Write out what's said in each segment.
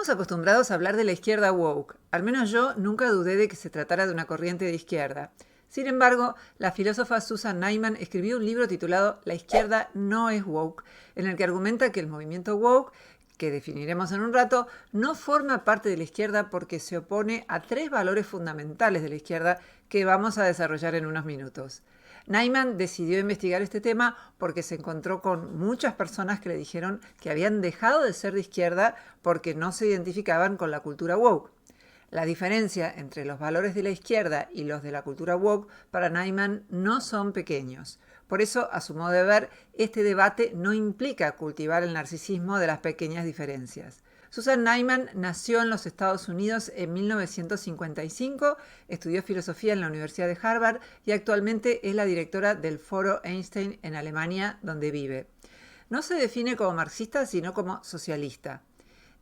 Estamos acostumbrados a hablar de la izquierda woke. Al menos yo nunca dudé de que se tratara de una corriente de izquierda. Sin embargo, la filósofa Susan Neiman escribió un libro titulado La izquierda no es woke, en el que argumenta que el movimiento woke, que definiremos en un rato, no forma parte de la izquierda porque se opone a tres valores fundamentales de la izquierda que vamos a desarrollar en unos minutos. Neiman decidió investigar este tema porque se encontró con muchas personas que le dijeron que habían dejado de ser de izquierda porque no se identificaban con la cultura woke. La diferencia entre los valores de la izquierda y los de la cultura woke para Neiman no son pequeños. Por eso, a su modo de ver, este debate no implica cultivar el narcisismo de las pequeñas diferencias. Susan Neiman nació en los Estados Unidos en 1955, estudió filosofía en la Universidad de Harvard y actualmente es la directora del Foro Einstein en Alemania, donde vive. No se define como marxista, sino como socialista.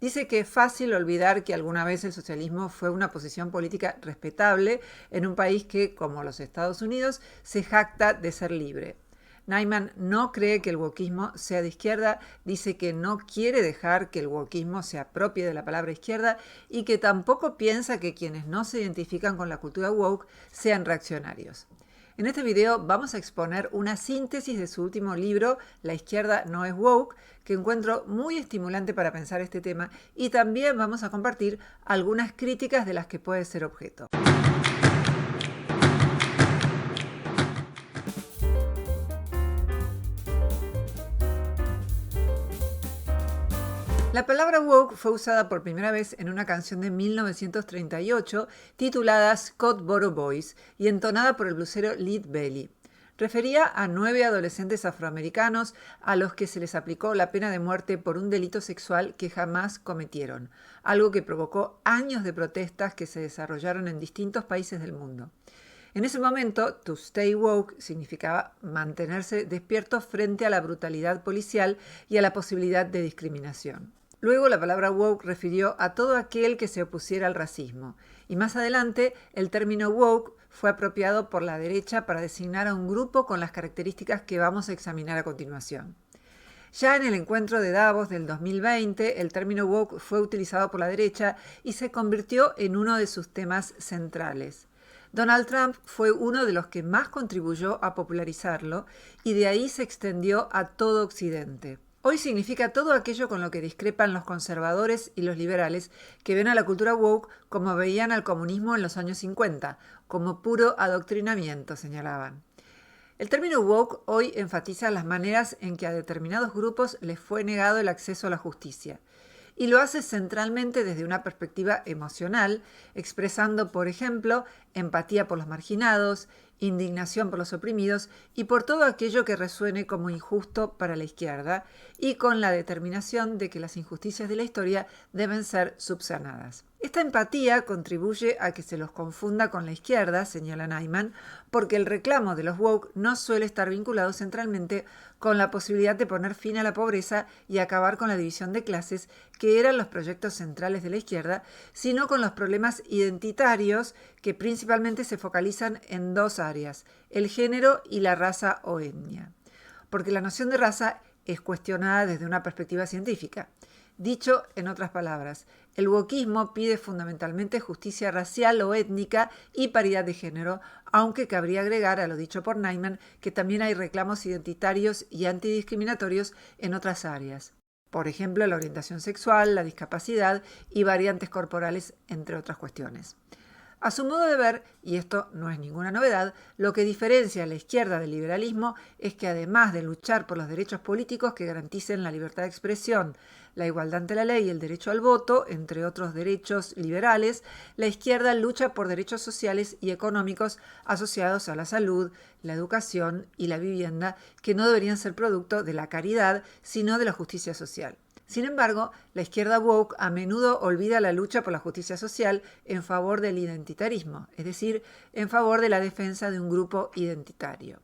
Dice que es fácil olvidar que alguna vez el socialismo fue una posición política respetable en un país que, como los Estados Unidos, se jacta de ser libre. Neiman no cree que el wokismo sea de izquierda, dice que no quiere dejar que el wokismo se apropie de la palabra izquierda y que tampoco piensa que quienes no se identifican con la cultura woke sean reaccionarios. En este video vamos a exponer una síntesis de su último libro, La izquierda no es woke, que encuentro muy estimulante para pensar este tema, y también vamos a compartir algunas críticas de las que puede ser objeto. La palabra woke fue usada por primera vez en una canción de 1938 titulada Scottsboro Boys y entonada por el blusero Lead Belly. Refería a 9 adolescentes afroamericanos a los que se les aplicó la pena de muerte por un delito sexual que jamás cometieron, algo que provocó años de protestas que se desarrollaron en distintos países del mundo. En ese momento, to stay woke significaba mantenerse despierto frente a la brutalidad policial y a la posibilidad de discriminación. Luego la palabra woke refirió a todo aquel que se opusiera al racismo, y más adelante el término woke fue apropiado por la derecha para designar a un grupo con las características que vamos a examinar a continuación. Ya en el encuentro de Davos del 2020, el término woke fue utilizado por la derecha y se convirtió en uno de sus temas centrales. Donald Trump fue uno de los que más contribuyó a popularizarlo y de ahí se extendió a todo Occidente. Hoy significa todo aquello con lo que discrepan los conservadores y los liberales que ven a la cultura woke como veían al comunismo en los años 50, como puro adoctrinamiento, señalaban. El término woke hoy enfatiza las maneras en que a determinados grupos les fue negado el acceso a la justicia. Y lo hace centralmente desde una perspectiva emocional, expresando, por ejemplo, empatía por los marginados, indignación por los oprimidos y por todo aquello que resuene como injusto para la izquierda, y con la determinación de que las injusticias de la historia deben ser subsanadas. Esta empatía contribuye a que se los confunda con la izquierda, señala Neiman, porque el reclamo de los woke no suele estar vinculado centralmente con la posibilidad de poner fin a la pobreza y acabar con la división de clases, que eran los proyectos centrales de la izquierda, sino con los problemas identitarios que principalmente se focalizan en dos áreas, el género y la raza o etnia. Porque la noción de raza es cuestionada desde una perspectiva científica. Dicho en otras palabras, el wokismo pide fundamentalmente justicia racial o étnica y paridad de género, aunque cabría agregar a lo dicho por Neiman que también hay reclamos identitarios y antidiscriminatorios en otras áreas. Por ejemplo, la orientación sexual, la discapacidad y variantes corporales, entre otras cuestiones. A su modo de ver, y esto no es ninguna novedad, lo que diferencia a la izquierda del liberalismo es que además de luchar por los derechos políticos que garanticen la libertad de expresión, la igualdad ante la ley y el derecho al voto, entre otros derechos liberales, la izquierda lucha por derechos sociales y económicos asociados a la salud, la educación y la vivienda, que no deberían ser producto de la caridad, sino de la justicia social. Sin embargo, la izquierda woke a menudo olvida la lucha por la justicia social en favor del identitarismo, es decir, en favor de la defensa de un grupo identitario.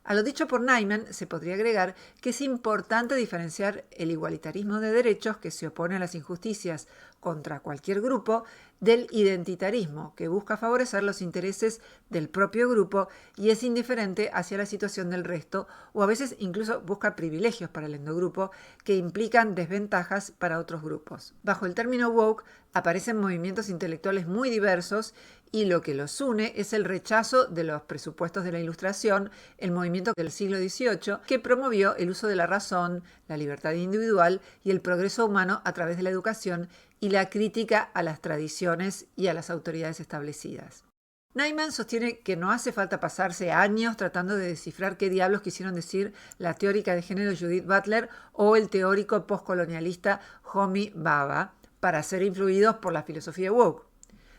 A lo dicho por Nyman se podría agregar que es importante diferenciar el igualitarismo de derechos, que se opone a las injusticias contra cualquier grupo, del identitarismo, que busca favorecer los intereses del propio grupo y es indiferente hacia la situación del resto, o a veces incluso busca privilegios para el endogrupo que implican desventajas para otros grupos. Bajo el término woke aparecen movimientos intelectuales muy diversos y lo que los une es el rechazo de los presupuestos de la Ilustración, el movimiento del siglo XVIII que promovió el uso de la razón, la libertad individual y el progreso humano a través de la educación y la crítica a las tradiciones y a las autoridades establecidas. Nyman sostiene que no hace falta pasarse años tratando de descifrar qué diablos quisieron decir la teórica de género Judith Butler o el teórico postcolonialista Homi Bhabha para ser influidos por la filosofía woke.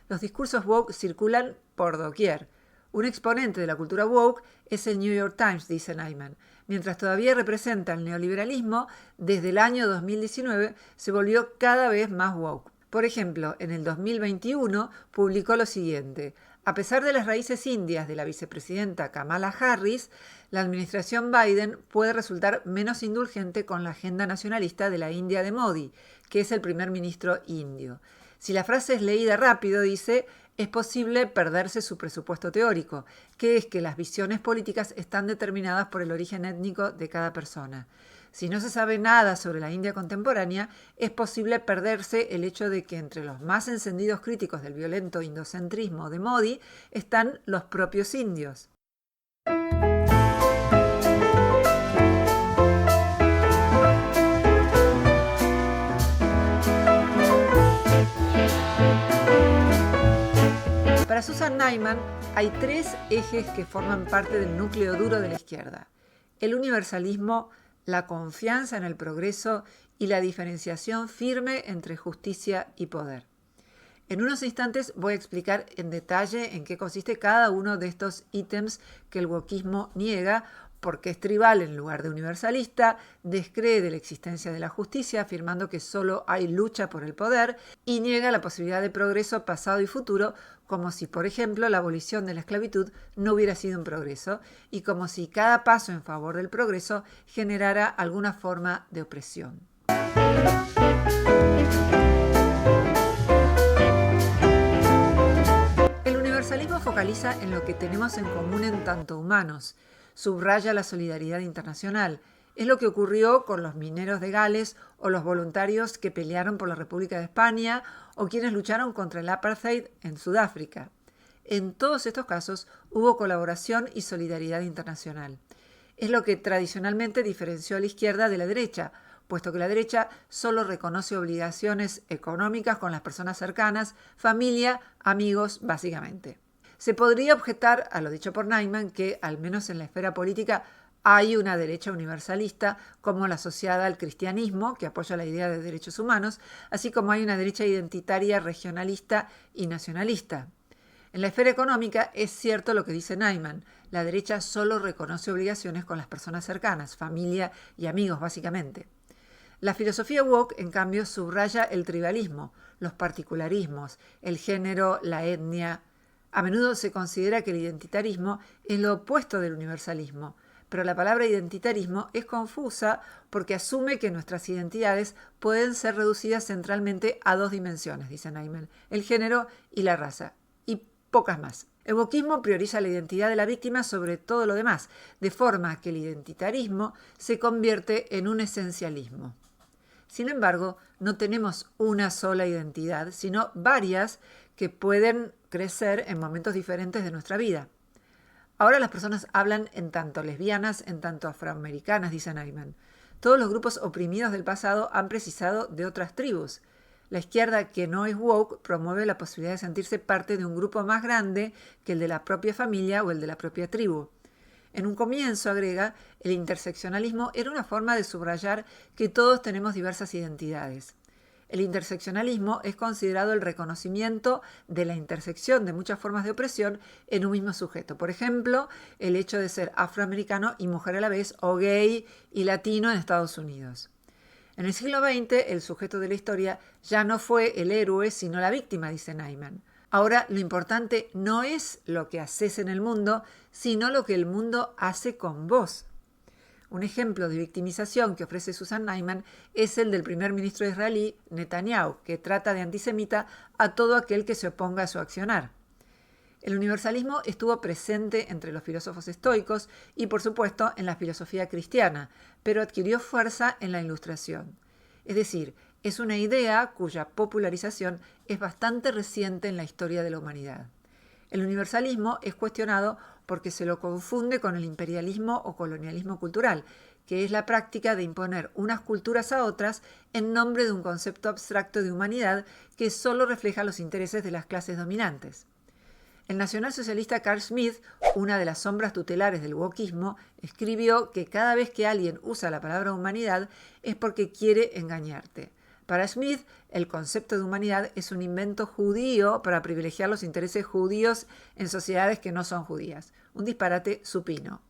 Los discursos woke circulan por doquier. Un exponente de la cultura woke es el New York Times, dice Nyman. Mientras todavía representa el neoliberalismo, desde el año 2019 se volvió cada vez más woke. Por ejemplo, en el 2021 publicó lo siguiente: a pesar de las raíces indias de la vicepresidenta Kamala Harris, la administración Biden puede resultar menos indulgente con la agenda nacionalista de la India de Modi, que es el primer ministro indio. Si la frase es leída rápido, dice, es posible perderse su presupuesto teórico, que es que las visiones políticas están determinadas por el origen étnico de cada persona. Si no se sabe nada sobre la India contemporánea, es posible perderse el hecho de que entre los más encendidos críticos del violento indocentrismo de Modi están los propios indios. Para Susan Nyman hay tres ejes que forman parte del núcleo duro de la izquierda: el universalismo, la confianza en el progreso y la diferenciación firme entre justicia y poder. En unos instantes voy a explicar en detalle en qué consiste cada uno de estos ítems que el wokismo niega, porque es tribal en lugar de universalista, descree de la existencia de la justicia afirmando que solo hay lucha por el poder y niega la posibilidad de progreso pasado y futuro, como si, por ejemplo, la abolición de la esclavitud no hubiera sido un progreso y como si cada paso en favor del progreso generara alguna forma de opresión. El universalismo focaliza en lo que tenemos en común en tanto humanos, subraya la solidaridad internacional. Es lo que ocurrió con los mineros de Gales o los voluntarios que pelearon por la República de España o quienes lucharon contra el apartheid en Sudáfrica. En todos estos casos hubo colaboración y solidaridad internacional. Es lo que tradicionalmente diferenció a la izquierda de la derecha, puesto que la derecha solo reconoce obligaciones económicas con las personas cercanas, familia, amigos, básicamente. Se podría objetar a lo dicho por Nyman que, al menos en la esfera política, hay una derecha universalista como la asociada al cristianismo, que apoya la idea de derechos humanos, así como hay una derecha identitaria, regionalista y nacionalista. En la esfera económica es cierto lo que dice Nyman: la derecha solo reconoce obligaciones con las personas cercanas, familia y amigos básicamente. La filosofía woke, en cambio, subraya el tribalismo, los particularismos, el género, la etnia. A menudo se considera que el identitarismo es lo opuesto del universalismo, pero la palabra identitarismo es confusa porque asume que nuestras identidades pueden ser reducidas centralmente a dos dimensiones, dice Nyman: el género y la raza, y pocas más. El wokismo prioriza la identidad de la víctima sobre todo lo demás, de forma que el identitarismo se convierte en un esencialismo. Sin embargo, no tenemos una sola identidad, sino varias que pueden crecer en momentos diferentes de nuestra vida. Ahora las personas hablan en tanto lesbianas, en tanto afroamericanas, dice Nyman. Todos los grupos oprimidos del pasado han precisado de otras tribus. La izquierda, que no es woke, promueve la posibilidad de sentirse parte de un grupo más grande que el de la propia familia o el de la propia tribu. En un comienzo, agrega, el interseccionalismo era una forma de subrayar que todos tenemos diversas identidades. El interseccionalismo es considerado el reconocimiento de la intersección de muchas formas de opresión en un mismo sujeto. Por ejemplo, el hecho de ser afroamericano y mujer a la vez, o gay y latino en Estados Unidos. En el siglo XX, el sujeto de la historia ya no fue el héroe, sino la víctima, dice Nyman. Ahora, lo importante no es lo que haces en el mundo, sino lo que el mundo hace con vos. Un ejemplo de victimización que ofrece Susan Neiman es el del primer ministro israelí, Netanyahu, que trata de antisemita a todo aquel que se oponga a su accionar. El universalismo estuvo presente entre los filósofos estoicos y, por supuesto, en la filosofía cristiana, pero adquirió fuerza en la Ilustración. Es decir, es una idea cuya popularización es bastante reciente en la historia de la humanidad. El universalismo es cuestionado porque se lo confunde con el imperialismo o colonialismo cultural, que es la práctica de imponer unas culturas a otras en nombre de un concepto abstracto de humanidad que solo refleja los intereses de las clases dominantes. El nacionalsocialista Carl Smith, una de las sombras tutelares del wokismo, escribió que cada vez que alguien usa la palabra humanidad es porque quiere engañarte. Para Smith, el concepto de humanidad es un invento judío para privilegiar los intereses judíos en sociedades que no son judías. Un disparate supino.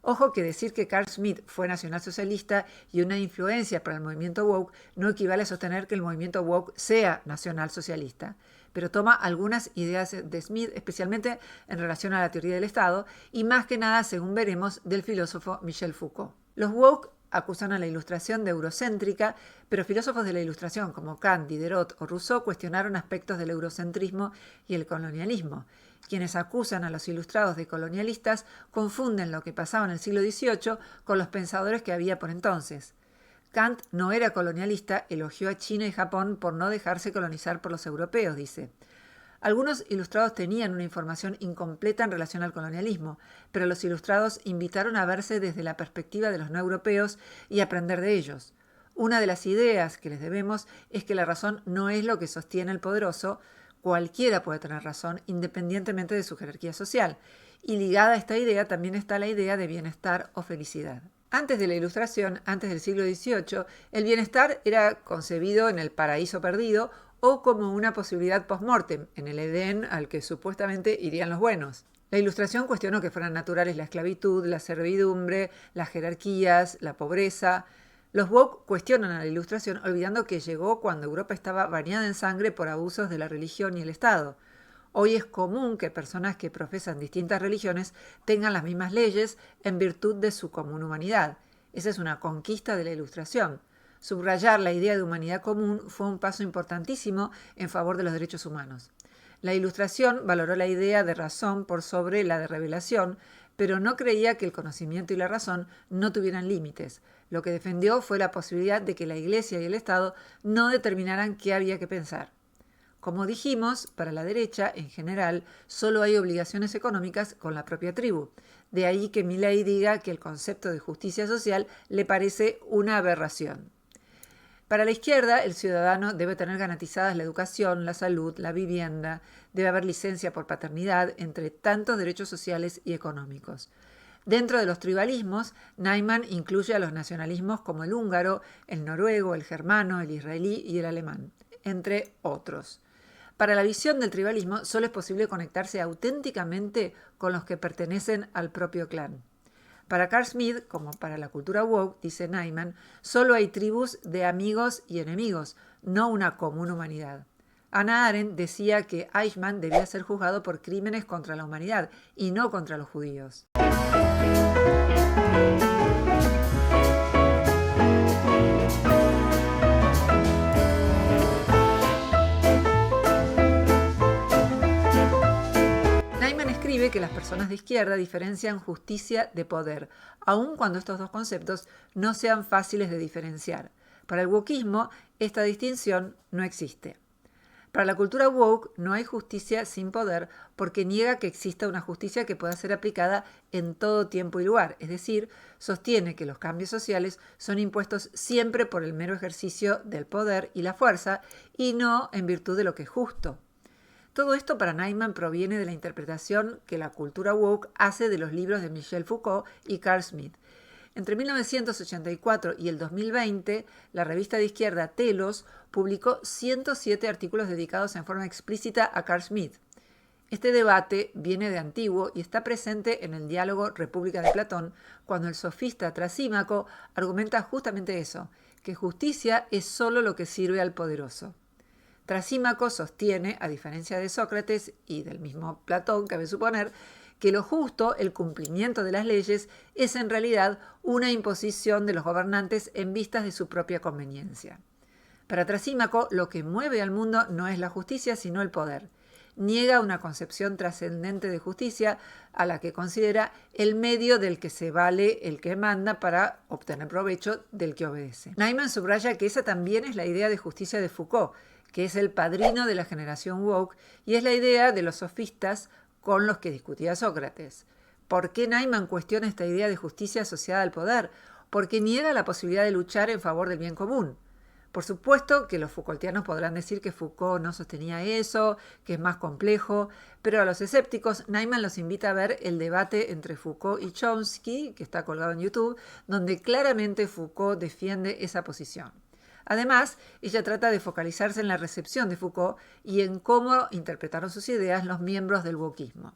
Ojo que decir que Carl Smith fue nacionalsocialista y una influencia para el movimiento woke no equivale a sostener que el movimiento woke sea nacionalsocialista, pero toma algunas ideas de Smith, especialmente en relación a la teoría del Estado, y más que nada, según veremos, del filósofo Michel Foucault. Los woke acusan a la Ilustración de eurocéntrica, pero filósofos de la Ilustración como Kant, Diderot o Rousseau cuestionaron aspectos del eurocentrismo y el colonialismo. Quienes acusan a los ilustrados de colonialistas confunden lo que pasaba en el siglo XVIII con los pensadores que había por entonces. Kant no era colonialista, elogió a China y Japón por no dejarse colonizar por los europeos, dice. Algunos ilustrados tenían una información incompleta en relación al colonialismo, pero los ilustrados invitaron a verse desde la perspectiva de los no europeos y aprender de ellos. Una de las ideas que les debemos es que la razón no es lo que sostiene el poderoso. Cualquiera puede tener razón, independientemente de su jerarquía social. Y ligada a esta idea también está la idea de bienestar o felicidad. Antes de la Ilustración, antes del siglo XVIII, el bienestar era concebido en el paraíso perdido o como una posibilidad post-mortem, en el Edén al que supuestamente irían los buenos. La Ilustración cuestionó que fueran naturales la esclavitud, la servidumbre, las jerarquías, la pobreza. Los woke cuestionan a la Ilustración olvidando que llegó cuando Europa estaba bañada en sangre por abusos de la religión y el Estado. Hoy es común que personas que profesan distintas religiones tengan las mismas leyes en virtud de su común humanidad. Esa es una conquista de la Ilustración. Subrayar la idea de humanidad común fue un paso importantísimo en favor de los derechos humanos. La Ilustración valoró la idea de razón por sobre la de revelación, pero no creía que el conocimiento y la razón no tuvieran límites. Lo que defendió fue la posibilidad de que la Iglesia y el Estado no determinaran qué había que pensar. Como dijimos, para la derecha, en general, solo hay obligaciones económicas con la propia tribu. De ahí que Milley diga que el concepto de justicia social le parece una aberración. Para la izquierda, el ciudadano debe tener garantizadas la educación, la salud, la vivienda, debe haber licencia por paternidad, entre tantos derechos sociales y económicos. Dentro de los tribalismos, Neiman incluye a los nacionalismos como el húngaro, el noruego, el germano, el israelí y el alemán, entre otros. Para la visión del tribalismo, solo es posible conectarse auténticamente con los que pertenecen al propio clan. Para Carl Smith, como para la cultura woke, dice Neiman, solo hay tribus de amigos y enemigos, no una común humanidad. Hannah Arendt decía que Eichmann debía ser juzgado por crímenes contra la humanidad y no contra los judíos. Escribe que las personas de izquierda diferencian justicia de poder, aun cuando estos dos conceptos no sean fáciles de diferenciar. Para el wokismo, esta distinción no existe. Para la cultura woke no hay justicia sin poder porque niega que exista una justicia que pueda ser aplicada en todo tiempo y lugar, es decir, sostiene que los cambios sociales son impuestos siempre por el mero ejercicio del poder y la fuerza y no en virtud de lo que es justo. Todo esto para Neiman proviene de la interpretación que la cultura woke hace de los libros de Michel Foucault y Carl Smith. Entre 1984 y el 2020, la revista de izquierda Telos publicó 107 artículos dedicados en forma explícita a Carl Smith. Este debate viene de antiguo y está presente en el diálogo República de Platón, cuando el sofista Trasímaco argumenta justamente eso, que justicia es solo lo que sirve al poderoso. Trasímaco sostiene, a diferencia de Sócrates y del mismo Platón, cabe suponer, que lo justo, el cumplimiento de las leyes, es en realidad una imposición de los gobernantes en vistas de su propia conveniencia. Para Trasímaco, lo que mueve al mundo no es la justicia, sino el poder. Niega una concepción trascendente de justicia a la que considera el medio del que se vale el que manda para obtener provecho del que obedece. Naiman subraya que esa también es la idea de justicia de Foucault, que es el padrino de la generación woke y es la idea de los sofistas con los que discutía Sócrates. ¿Por qué Naiman cuestiona esta idea de justicia asociada al poder? Porque niega la posibilidad de luchar en favor del bien común. Por supuesto que los Foucaultianos podrán decir que Foucault no sostenía eso, que es más complejo, pero a los escépticos Naiman los invita a ver el debate entre Foucault y Chomsky, que está colgado en YouTube, donde claramente Foucault defiende esa posición. Además, ella trata de focalizarse en la recepción de Foucault y en cómo interpretaron sus ideas los miembros del wokismo.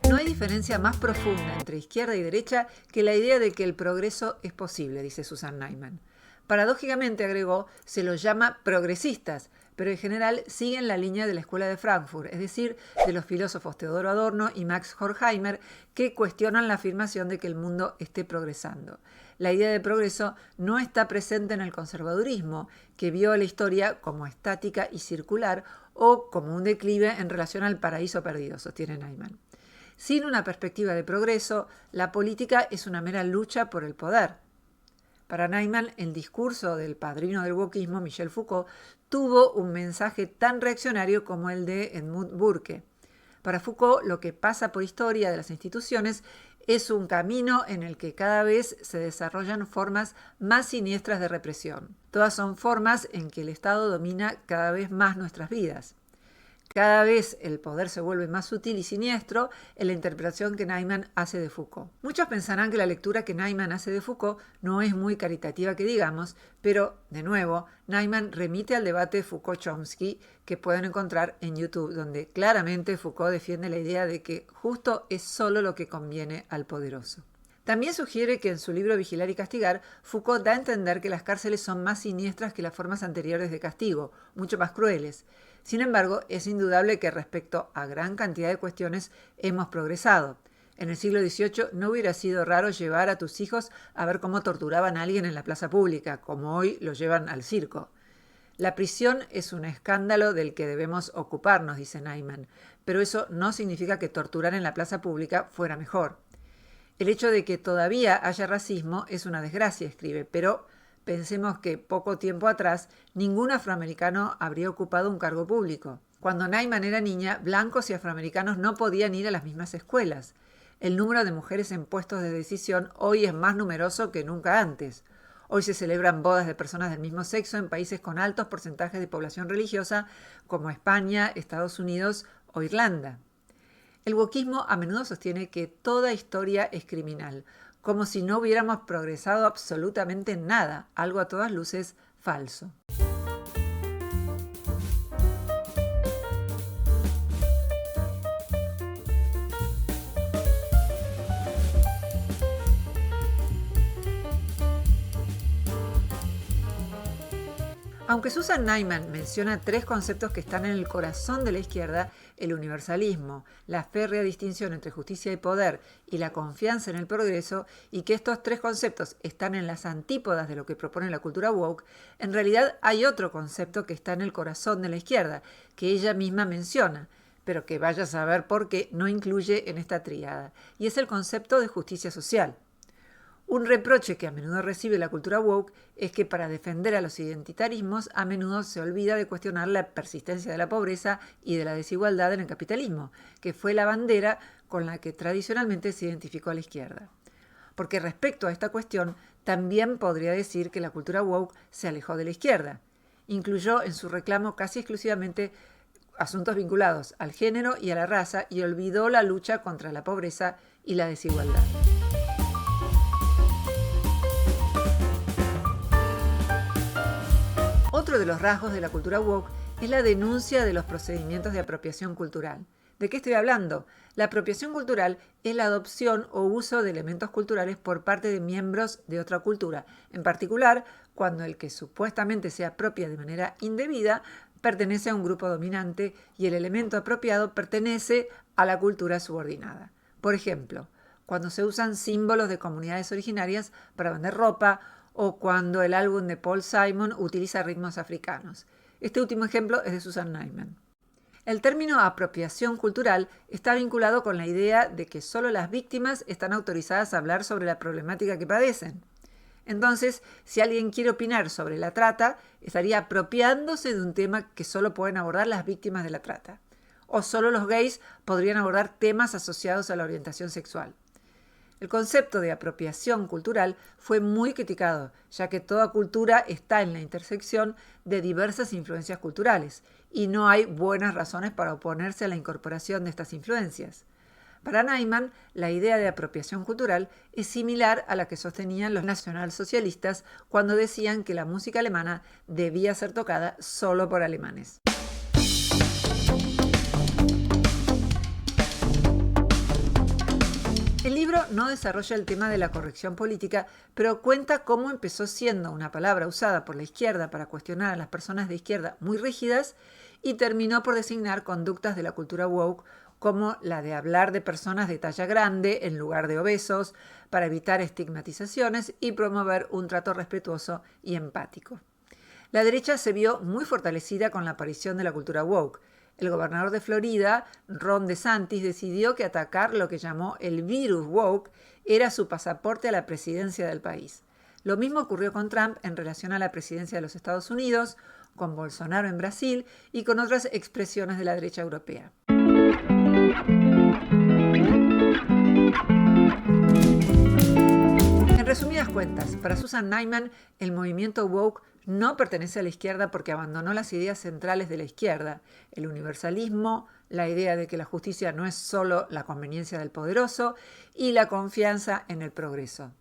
No hay diferencia más profunda entre izquierda y derecha que la idea de que el progreso es posible, dice Susan Naiman. Paradójicamente, agregó, se los llama progresistas, pero en general siguen la línea de la Escuela de Frankfurt, es decir, de los filósofos Teodoro Adorno y Max Horkheimer, que cuestionan la afirmación de que el mundo esté progresando. La idea de progreso no está presente en el conservadurismo, que vio la historia como estática y circular o como un declive en relación al paraíso perdido, sostiene Naiman. Sin una perspectiva de progreso, la política es una mera lucha por el poder. Para Naiman, el discurso del padrino del wokismo, Michel Foucault, tuvo un mensaje tan reaccionario como el de Edmund Burke. Para Foucault, lo que pasa por historia de las instituciones es un camino en el que cada vez se desarrollan formas más siniestras de represión. Todas son formas en que el Estado domina cada vez más nuestras vidas. Cada vez el poder se vuelve más sutil y siniestro en la interpretación que Naiman hace de Foucault. Muchos pensarán que la lectura que Naiman hace de Foucault no es muy caritativa que digamos, pero, de nuevo, Naiman remite al debate Foucault-Chomsky que pueden encontrar en YouTube, donde claramente Foucault defiende la idea de que justo es solo lo que conviene al poderoso. También sugiere que en su libro Vigilar y Castigar, Foucault da a entender que las cárceles son más siniestras que las formas anteriores de castigo, mucho más crueles. Sin embargo, es indudable que respecto a gran cantidad de cuestiones hemos progresado. En el siglo XVIII no hubiera sido raro llevar a tus hijos a ver cómo torturaban a alguien en la plaza pública, como hoy lo llevan al circo. La prisión es un escándalo del que debemos ocuparnos, dice Naiman, pero eso no significa que torturar en la plaza pública fuera mejor. El hecho de que todavía haya racismo es una desgracia, escribe, pero pensemos que poco tiempo atrás ningún afroamericano habría ocupado un cargo público. Cuando Naiman era niña, blancos y afroamericanos no podían ir a las mismas escuelas. El número de mujeres en puestos de decisión hoy es más numeroso que nunca antes. Hoy se celebran bodas de personas del mismo sexo en países con altos porcentajes de población religiosa como España, Estados Unidos o Irlanda. El wokismo a menudo sostiene que toda historia es criminal, como si no hubiéramos progresado absolutamente en nada, algo a todas luces falso. Aunque Susan Naiman menciona tres conceptos que están en el corazón de la izquierda, el universalismo, la férrea distinción entre justicia y poder y la confianza en el progreso, y que estos tres conceptos están en las antípodas de lo que propone la cultura woke, en realidad hay otro concepto que está en el corazón de la izquierda, que ella misma menciona, pero que vaya a saber por qué no incluye en esta tríada, y es el concepto de justicia social. Un reproche que a menudo recibe la cultura woke es que para defender a los identitarismos a menudo se olvida de cuestionar la persistencia de la pobreza y de la desigualdad en el capitalismo, que fue la bandera con la que tradicionalmente se identificó a la izquierda. Porque respecto a esta cuestión, también podría decir que la cultura woke se alejó de la izquierda. Incluyó en su reclamo casi exclusivamente asuntos vinculados al género y a la raza y olvidó la lucha contra la pobreza y la desigualdad. Otro de los rasgos de la cultura woke es la denuncia de los procedimientos de apropiación cultural. ¿De qué estoy hablando? La apropiación cultural es la adopción o uso de elementos culturales por parte de miembros de otra cultura, en particular cuando el que supuestamente se apropia de manera indebida pertenece a un grupo dominante y el elemento apropiado pertenece a la cultura subordinada. Por ejemplo, cuando se usan símbolos de comunidades originarias para vender ropa o cuando el álbum de Paul Simon utiliza ritmos africanos. Este último ejemplo es de Susan Neiman. El término apropiación cultural está vinculado con la idea de que solo las víctimas están autorizadas a hablar sobre la problemática que padecen. Entonces, si alguien quiere opinar sobre la trata, estaría apropiándose de un tema que solo pueden abordar las víctimas de la trata. O solo los gays podrían abordar temas asociados a la orientación sexual. El concepto de apropiación cultural fue muy criticado, ya que toda cultura está en la intersección de diversas influencias culturales, y no hay buenas razones para oponerse a la incorporación de estas influencias. Para Neiman, la idea de apropiación cultural es similar a la que sostenían los nacionalsocialistas cuando decían que la música alemana debía ser tocada solo por alemanes. El libro no desarrolla el tema de la corrección política, pero cuenta cómo empezó siendo una palabra usada por la izquierda para cuestionar a las personas de izquierda muy rígidas y terminó por designar conductas de la cultura woke como la de hablar de personas de talla grande en lugar de obesos para evitar estigmatizaciones y promover un trato respetuoso y empático. La derecha se vio muy fortalecida con la aparición de la cultura woke. El gobernador de Florida, Ron DeSantis, decidió que atacar lo que llamó el virus woke era su pasaporte a la presidencia del país. Lo mismo ocurrió con Trump en relación a la presidencia de los Estados Unidos, con Bolsonaro en Brasil y con otras expresiones de la derecha europea. En resumidas cuentas, para Susan Neiman, el movimiento woke no pertenece a la izquierda porque abandonó las ideas centrales de la izquierda, el universalismo, la idea de que la justicia no es solo la conveniencia del poderoso y la confianza en el progreso.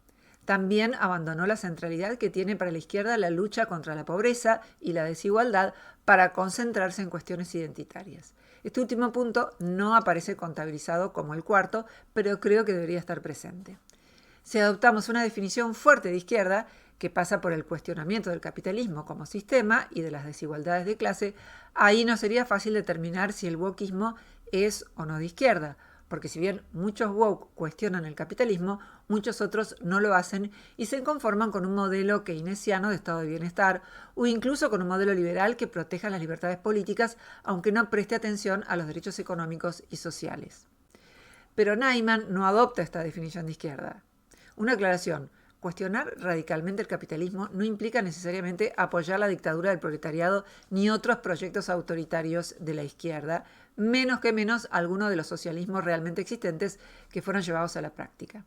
También abandonó la centralidad que tiene para la izquierda la lucha contra la pobreza y la desigualdad para concentrarse en cuestiones identitarias. Este último punto no aparece contabilizado como el cuarto, pero creo que debería estar presente. Si adoptamos una definición fuerte de izquierda, que pasa por el cuestionamiento del capitalismo como sistema y de las desigualdades de clase, ahí no sería fácil determinar si el wokeismo es o no de izquierda, porque si bien muchos woke cuestionan el capitalismo, muchos otros no lo hacen y se conforman con un modelo keynesiano de estado de bienestar o incluso con un modelo liberal que proteja las libertades políticas, aunque no preste atención a los derechos económicos y sociales. Pero Neiman no adopta esta definición de izquierda. Una aclaración. Cuestionar radicalmente el capitalismo no implica necesariamente apoyar la dictadura del proletariado ni otros proyectos autoritarios de la izquierda, menos algunos de los socialismos realmente existentes que fueron llevados a la práctica,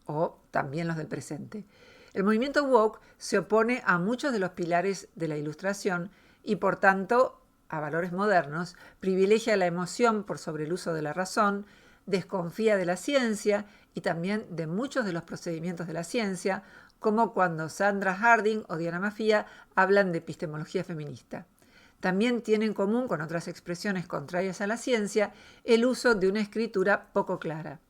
o también los del presente. El movimiento woke se opone a muchos de los pilares de la Ilustración y, por tanto, a valores modernos, privilegia la emoción por sobre el uso de la razón, desconfía de la ciencia y también de muchos de los procedimientos de la ciencia, como cuando Sandra Harding o Diana Maffia hablan de epistemología feminista. También tiene en común con otras expresiones contrarias a la ciencia el uso de una escritura poco clara.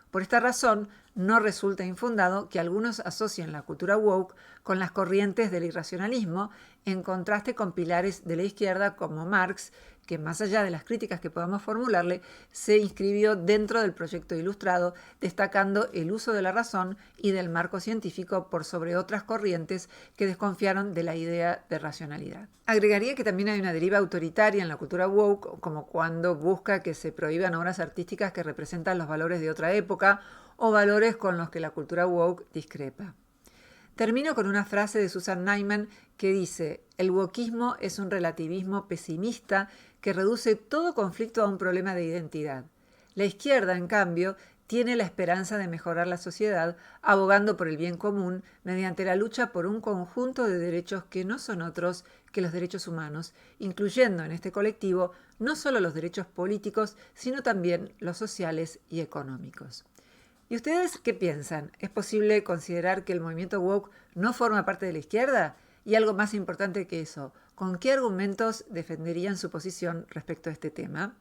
Por esta razón, no resulta infundado que algunos asocien la cultura woke con las corrientes del irracionalismo, en contraste con pilares de la izquierda como Marx, que más allá de las críticas que podamos formularle, se inscribió dentro del proyecto ilustrado, destacando el uso de la razón y del marco científico por sobre otras corrientes que desconfiaron de la idea de racionalidad. Agregaría que también hay una deriva autoritaria en la cultura woke, como cuando busca que se prohíban obras artísticas que representan los valores de otra época o valores con los que la cultura woke discrepa. Termino con una frase de Susan Neiman que dice: el wokeismo es un relativismo pesimista que reduce todo conflicto a un problema de identidad. La izquierda, en cambio, tiene la esperanza de mejorar la sociedad, abogando por el bien común mediante la lucha por un conjunto de derechos que no son otros que los derechos humanos, incluyendo en este colectivo no solo los derechos políticos, sino también los sociales y económicos. ¿Y ustedes qué piensan? ¿Es posible considerar que el movimiento woke no forma parte de la izquierda? Y algo más importante que eso, ¿con qué argumentos defenderían su posición respecto a este tema?